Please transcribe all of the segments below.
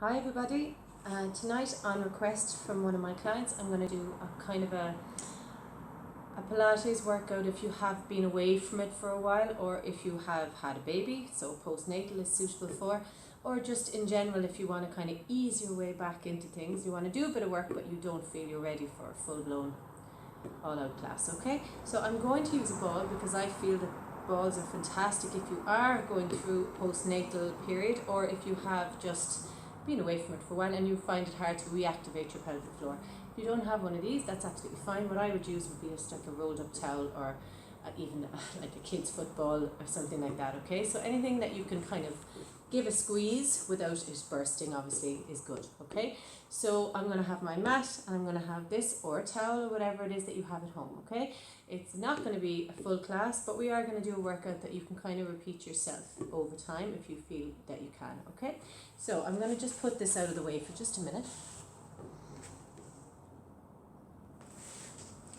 Hi everybody. Tonight on request from one of my clients I'm going to do a kind of a Pilates workout if you have been away from it for a while, or if you have had a baby, so postnatal is suitable for, or just in general if you want to kind of ease your way back into things. You want to do a bit of work but you don't feel you're ready for a full-blown all-out class. Okay, so I'm going to use a ball because I feel that balls are fantastic if you are going through postnatal period, or if you have just been away from it for a while and you find it hard to reactivate your pelvic floor. If you don't have one of these, that's absolutely fine. What I would use would be just like a rolled up towel, or even like a kid's football or something like that. Okay, so anything that you can kind of give a squeeze without it bursting obviously is good. Okay, so I'm going to have my mat and I'm going to have this or a towel or whatever it is that you have at home. Okay, it's not going to be a full class, but we are going to do a workout that you can kind of repeat yourself over time if you feel that you can. Okay, so I'm going to just put this out of the way for just a minute.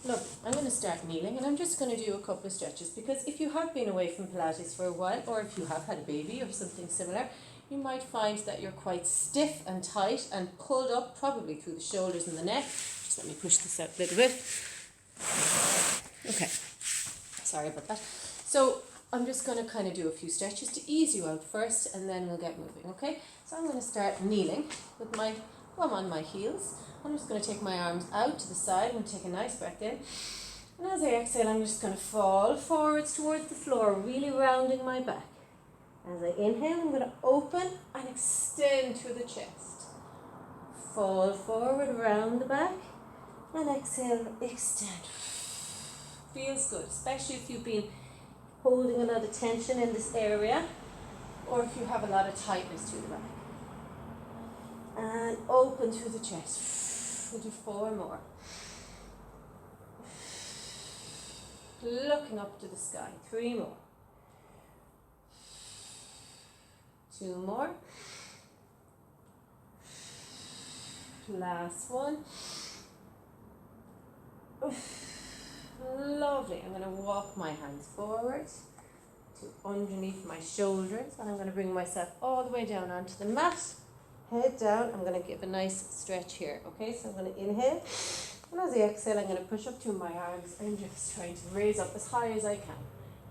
Look, I'm going to start kneeling and I'm just going to do a couple of stretches, because if you have been away from Pilates for a while, or if you have had a baby or something similar, you might find that you're quite stiff and tight and pulled up, probably through the shoulders and the neck. Just let me push this out a little bit. Okay, sorry about that. So I'm just going to kind of do a few stretches to ease you out first, and then we'll get moving. Okay, so I'm going to start kneeling with my bum on my heels. I'm just going to take my arms out to the side. I'm going to take a nice breath in. And as I exhale, I'm just going to fall forwards towards the floor, really rounding my back. As I inhale, I'm going to open and extend through the chest. Fall forward, round the back. And exhale, extend. Feels good, especially if you've been holding a lot of tension in this area, or if you have a lot of tightness through the back. And open through the chest. We'll do 4 more. Looking up to the sky. 3 more. 2 more. Last one. Lovely. I'm going to walk my hands forward to underneath my shoulders, and I'm going to bring myself all the way down onto the mat. Head down. I'm going to give a nice stretch here. Okay, so I'm going to inhale, and as I exhale, I'm going to push up to my arms and just trying to raise up as high as I can.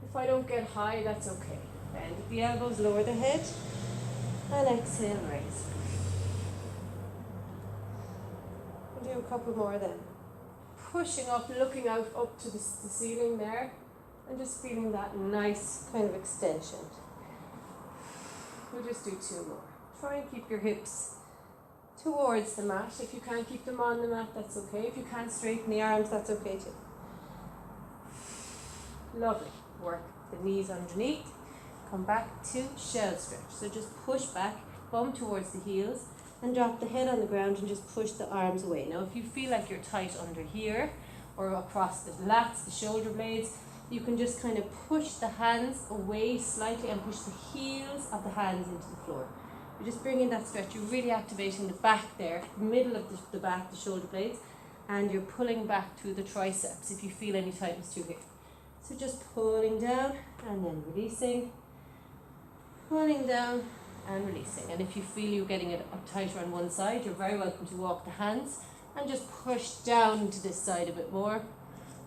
If I don't get high, that's okay. Bend the elbows, lower the head, and exhale, raise. We'll do a couple more then. Pushing up, looking out up to the ceiling there, and just feeling that nice kind of extension. We'll just do 2 more. Try and keep your hips towards the mat. If you can't keep them on the mat, that's okay. If you can't straighten the arms, that's okay too. Lovely. Work the knees underneath. Come back to shell stretch. So just push back, bum towards the heels, and drop the head on the ground and just push the arms away. Now if you feel like you're tight under here, or across the lats, the shoulder blades, you can just kind of push the hands away slightly and push the heels of the hands into the floor. You're just bringing that stretch. You're really activating the back there, the middle of the back, the shoulder blades, and you're pulling back through the triceps if you feel any tightness through here. So just pulling down and then releasing, pulling down and releasing. And if you feel you're getting it up tighter on one side, you're very welcome to walk the hands and just push down to this side a bit more.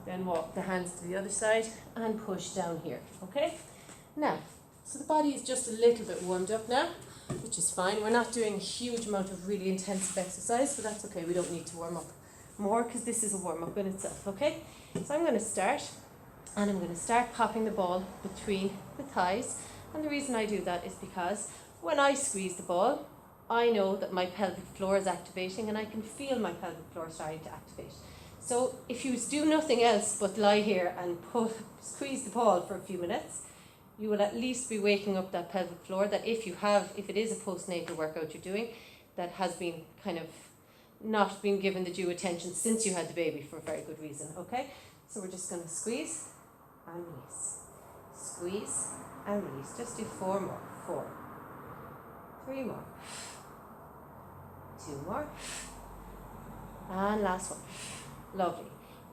Then walk the hands to the other side and push down here. Okay? Now, so the body is just a little bit warmed up now, which is fine. We're not doing a huge amount of really intensive exercise, but that's okay. We don't need to warm up more because this is a warm up in itself. Okay? So I'm going to start, and I'm going to start popping the ball between the thighs. And the reason I do that is because when I squeeze the ball, I know that my pelvic floor is activating, and I can feel my pelvic floor starting to activate. So if you do nothing else but lie here and squeeze the ball for a few minutes, you will at least be waking up that pelvic floor that if it is a postnatal workout you're doing, that has been kind of not been given the due attention since you had the baby for a very good reason. Okay, so we're just going to squeeze and release. Squeeze and release. Just do 4 more. 4. 3 more. 2 more. And last one. Lovely.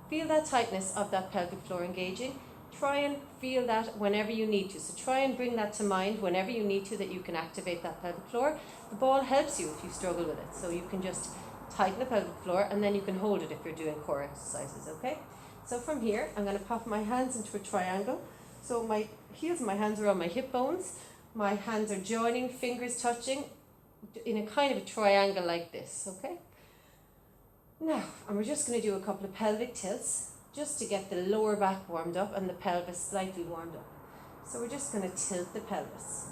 Feel that tightness of that pelvic floor engaging, try and feel that whenever you need to. So try and bring that to mind whenever you need to, that you can activate that pelvic floor. The ball helps you if you struggle with it. So you can just tighten the pelvic floor, and then you can hold it if you're doing core exercises, okay? So from here, I'm going to pop my hands into a triangle. So my heels and my hands are on my hip bones. My hands are joining, fingers touching in a kind of a triangle like this, okay? Now, and we're just going to do a couple of pelvic tilts just to get the lower back warmed up and the pelvis slightly warmed up. So we're just going to tilt the pelvis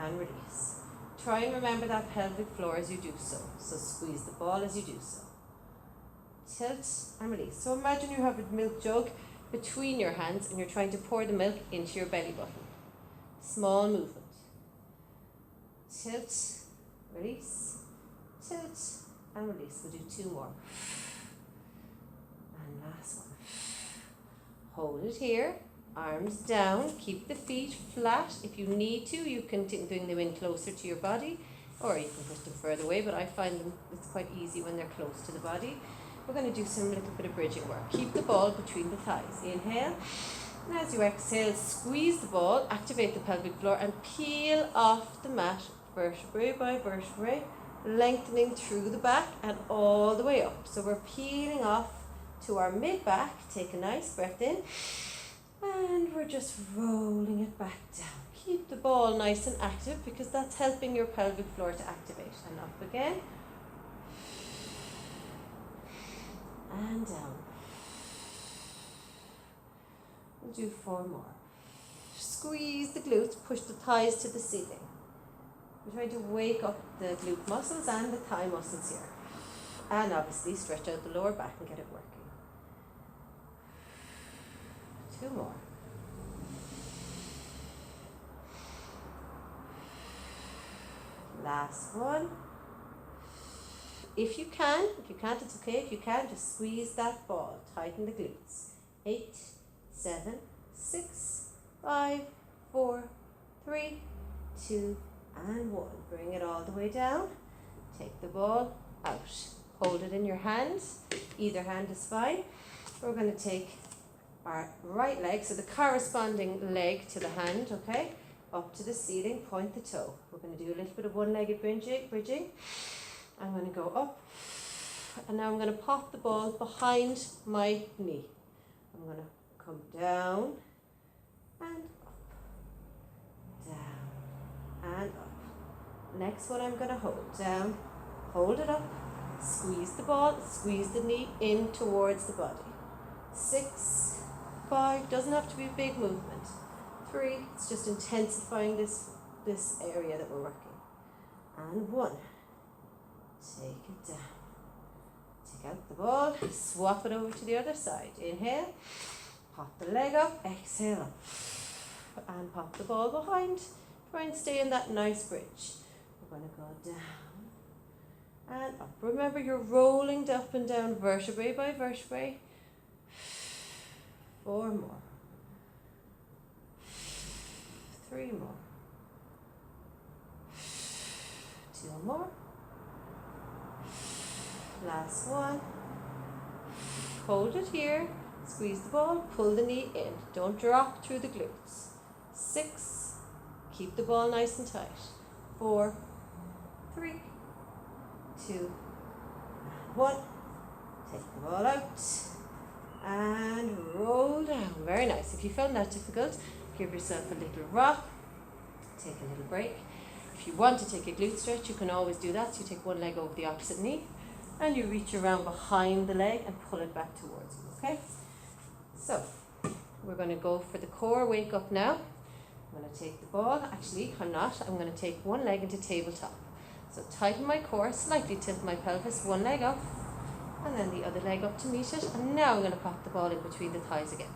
and release. Try and remember that pelvic floor as you do so. So squeeze the ball as you do so. Tilt and release. So imagine you have a milk jug between your hands and you're trying to pour the milk into your belly button. Small movement. Tilt, release, tilt and release. We'll do 2 more. And last one. Hold it here, arms down, keep the feet flat. If you need to, you can bring them in closer to your body, or you can push them further away, but I find them, it's quite easy when they're close to the body. We're going to do some little bit of bridging work. Keep the ball between the thighs. Inhale, and as you exhale, squeeze the ball, activate the pelvic floor, and peel off the mat, vertebrae by vertebrae, lengthening through the back and all the way up. So we're peeling off to our mid-back. Take a nice breath in, and we're just rolling it back down. Keep the ball nice and active because that's helping your pelvic floor to activate. And up again, and down. We'll do 4 more. Squeeze the glutes, push the thighs to the ceiling. We're trying to wake up the glute muscles and the thigh muscles here. And obviously stretch out the lower back and get it working. 2 more. Last one. If you can't, it's okay. If you can, just squeeze that ball. Tighten the glutes. 8, 7, 6, 5, 4, 3, 2, and 1. Bring it all the way down. Take the ball out. Hold it in your hands. Either hand is fine. We're going to take our right leg, so the corresponding leg to the hand, okay, up to the ceiling, point the toe. We're going to do a little bit of one-legged bridging. I'm going to go up, and now I'm going to pop the ball behind my knee. I'm going to come down and up, down and up. Next one I'm going to hold down, hold it up, squeeze the ball, squeeze the knee in towards the body. 6, 5, doesn't have to be a big movement. 3, it's just intensifying this area that we're working. And 1. Take it down. Take out the ball, swap it over to the other side. Inhale, pop the leg up, exhale up, and pop the ball behind. Try and stay in that nice bridge. We're going to go down and up. Remember, you're rolling up and down vertebrae by vertebrae. 4 more. 3 more. 2 more. Last one. Hold it here. Squeeze the ball. Pull the knee in. Don't drop through the glutes. 6. Keep the ball nice and tight. 4, 3, 2, and 1. Take the ball out and roll down. Very nice. If you found that difficult, give yourself a little rock. Take a little break. If you want to take a glute stretch, you can always do that. So you take one leg over the opposite knee, and you reach around behind the leg and pull it back towards you, okay? So, we're going to go for the core wake up now. I'm going to take the ball, actually, I'm not. I'm going to take one leg into tabletop. So tighten my core, slightly tilt my pelvis, one leg up, and then the other leg up to meet it. And now I'm going to pop the ball in between the thighs again.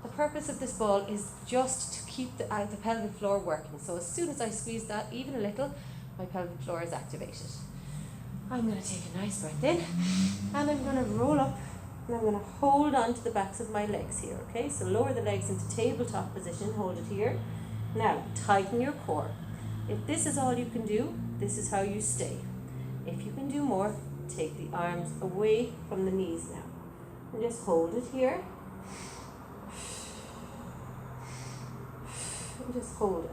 The purpose of this ball is just to keep the pelvic floor working. So as soon as I squeeze that, even a little, my pelvic floor is activated. I'm going to take a nice breath in, and I'm going to roll up, and I'm going to hold on to the backs of my legs here, okay? So lower the legs into tabletop position, hold it here. Now, tighten your core. If this is all you can do, this is how you stay. If you can do more, take the arms away from the knees now. And just hold it here. and just hold it.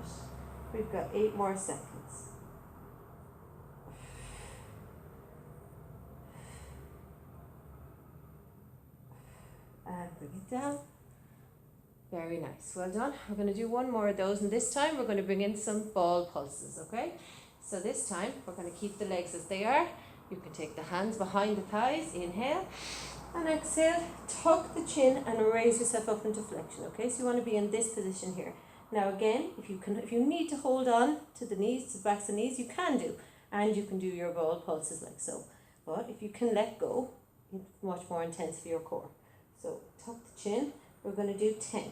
We've got 8 more seconds. And bring it down. Very nice, well done. We're going to do one more of those, and this time we're going to bring in some ball pulses, okay? So this time we're going to keep the legs as they are. You can take the hands behind the thighs, inhale, and exhale, tuck the chin and raise yourself up into flexion, okay? So you want to be in this position here. Now again, if you need to hold on to the knees, to the backs of the knees, you can do, and you can do your ball pulses like so. But if you can let go, it's much more intense for your core. So tuck the chin. We're going to do 10,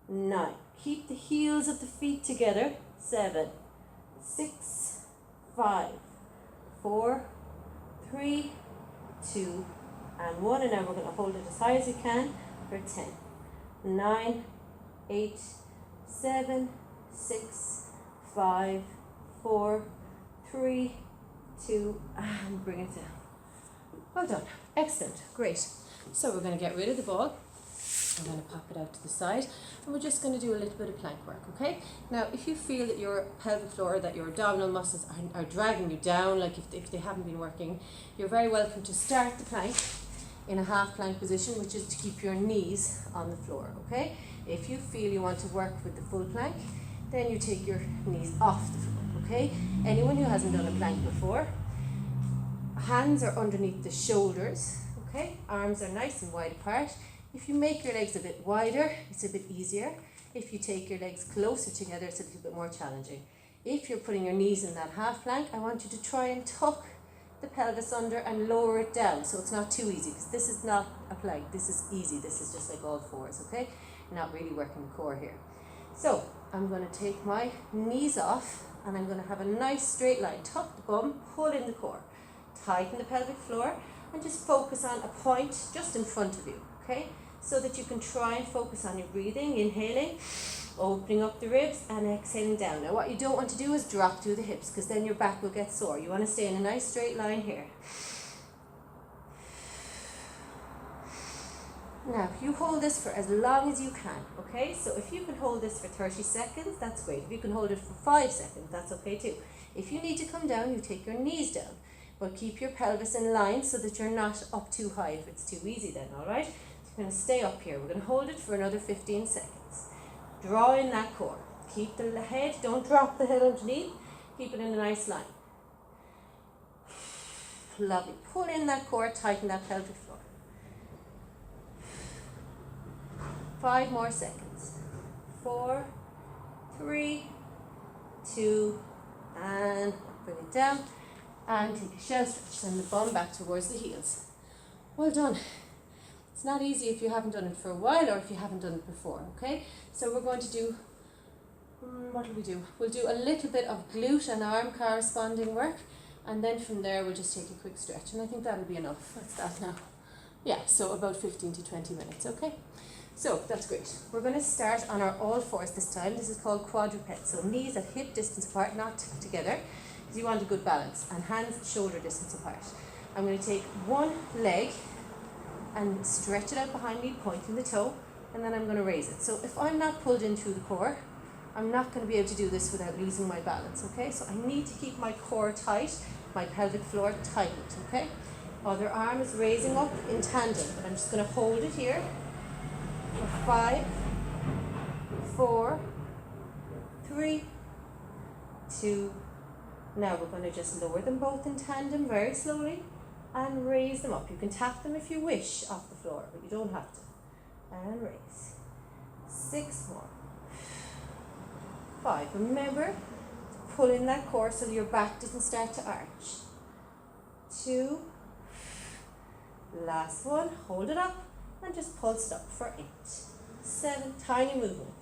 9. Keep the heels of the feet together. 7, 6, 5, 4, 3, 2, and 1. And now we're going to hold it as high as you can for 10, 9, 8, 7, 6, 5, 4, 3, 2, and bring it down. Well done. Excellent. Great. So we're going to get rid of the ball. I'm going to pop it out to the side, and we're just going to do a little bit of plank work, okay? Now, if you feel that your pelvic floor, that your abdominal muscles are dragging you down, like if they haven't been working, you're very welcome to start the plank in a half plank position, which is to keep your knees on the floor, okay? If you feel you want to work with the full plank, then you take your knees off the floor, okay? Anyone who hasn't done a plank before, hands are underneath the shoulders, okay? Arms are nice and wide apart. If you make your legs a bit wider, it's a bit easier. If you take your legs closer together, it's a little bit more challenging. If you're putting your knees in that half plank, I want you to try and tuck the pelvis under and lower it down so it's not too easy, because this is not a plank, this is easy, this is just like all fours, okay? Not really working the core here. So I'm going to take my knees off and I'm going to have a nice straight line. Tuck the bum, pull in the core, tighten the pelvic floor, and just focus on a point just in front of you, okay? So that you can try and focus on your breathing, inhaling, opening up the ribs, and exhaling down. Now what you don't want to do is drop through the hips, because then your back will get sore. You want to stay in a nice straight line here. Now you hold this for as long as you can, okay? So if you can hold this for 30 seconds, that's great. If you can hold it for 5 seconds, that's okay too. If you need to come down, you take your knees down, but keep your pelvis in line so that you're not up too high if it's too easy then, all right? We're going to stay up here. We're going to hold it for another 15 seconds. Draw in that core. Keep the head, don't drop the head underneath. Keep it in a nice line. Lovely. Pull in that core, tighten that pelvic floor. 5 more seconds. 4, 3, 2, and bring it down. And take a shell stretch. Send the bum back towards the heels. Well done. It's not easy if you haven't done it for a while or if you haven't done it before, okay? So we're going to do, what will we do? We'll do a little bit of glute and arm corresponding work, and then from there we'll just take a quick stretch, and I think that'll be enough. That's that now. Yeah, so about 15 to 20 minutes, okay? So that's great. We're going to start on our all fours this time. This is called quadruped. So knees at hip distance apart, not together, because you want a good balance, and hands shoulder distance apart. I'm going to take one leg and stretch it out behind me, pointing the toe, and then I'm going to raise it. So if I'm not pulled in through the core, I'm not going to be able to do this without losing my balance, okay? So I need to keep my core tight, my pelvic floor tightened, okay? Other arm is raising up in tandem, but I'm just going to hold it here for 5, 4, 3, 2, now we're going to just lower them both in tandem very slowly, and raise them up. You can tap them if you wish off the floor, but you don't have to. And raise. 6 more. 5. Remember to pull in that core so your back doesn't start to arch. 2. Last one. Hold it up and just pulse it up for 8. 7. Tiny movement.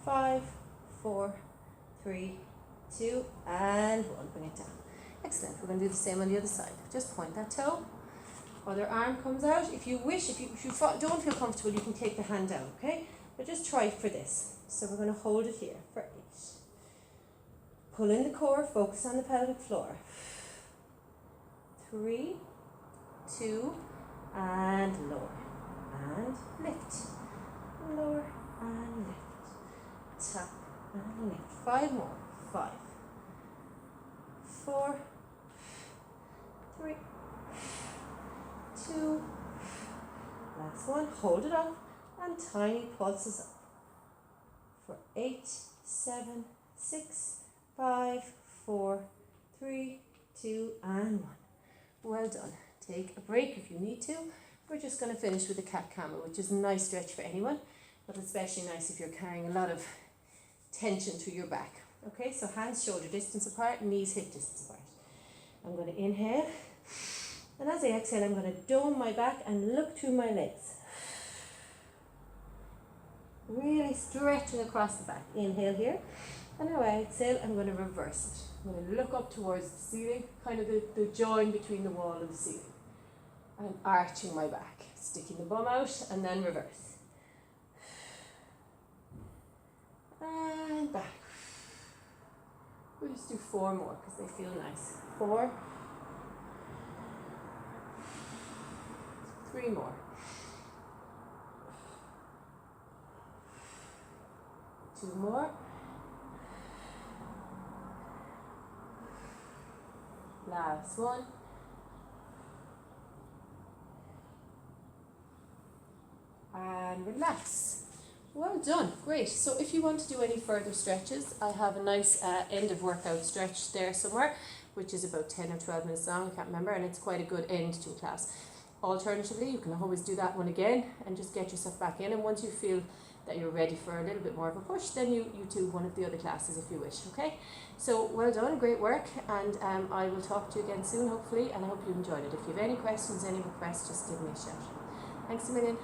5, 4, 3, 2, and 1. Bring it down. Excellent. We're going to do the same on the other side. Just point that toe. Other arm comes out. If you wish, if you don't feel comfortable, you can take the hand down, okay? But just try for this. So we're going to hold it here for 8. Pull in the core, focus on the pelvic floor. 3, 2, and lower. And lift. Lower and lift. Tap And lift. 5 more. 5, 4, 3, 2, last one. Hold it up and tiny pulses up. For 8, 7, 6, 5, 4, 3, 2, and 1. Well done. Take a break if you need to. We're just going to finish with the cat camel, which is a nice stretch for anyone, but especially nice if you're carrying a lot of tension through your back. Okay, so hands shoulder distance apart, knees hip distance apart. I'm going to inhale, and as I exhale, I'm going to dome my back and look through my legs. Really stretching across the back. Inhale here, and now I exhale, I'm going to reverse it. I'm going to look up towards the ceiling, kind of the join between the wall and the ceiling. I'm arching my back, sticking the bum out, and then reverse. And back. We'll just do 4 more because they feel nice. 4, 3 more. 2 more. Last one. And relax. Well done, great. So if you want to do any further stretches, I have a nice end of workout stretch there somewhere, which is about 10 or 12 minutes long, I can't remember, and it's quite a good end to a class. Alternatively, you can always do that one again and just get yourself back in, and once you feel that you're ready for a little bit more of a push, then you do one of the other classes if you wish, okay? So well done, great work, and I will talk to you again soon hopefully, and I hope you enjoyed it. If you have any questions, any requests, just give me a shout. Thanks a million.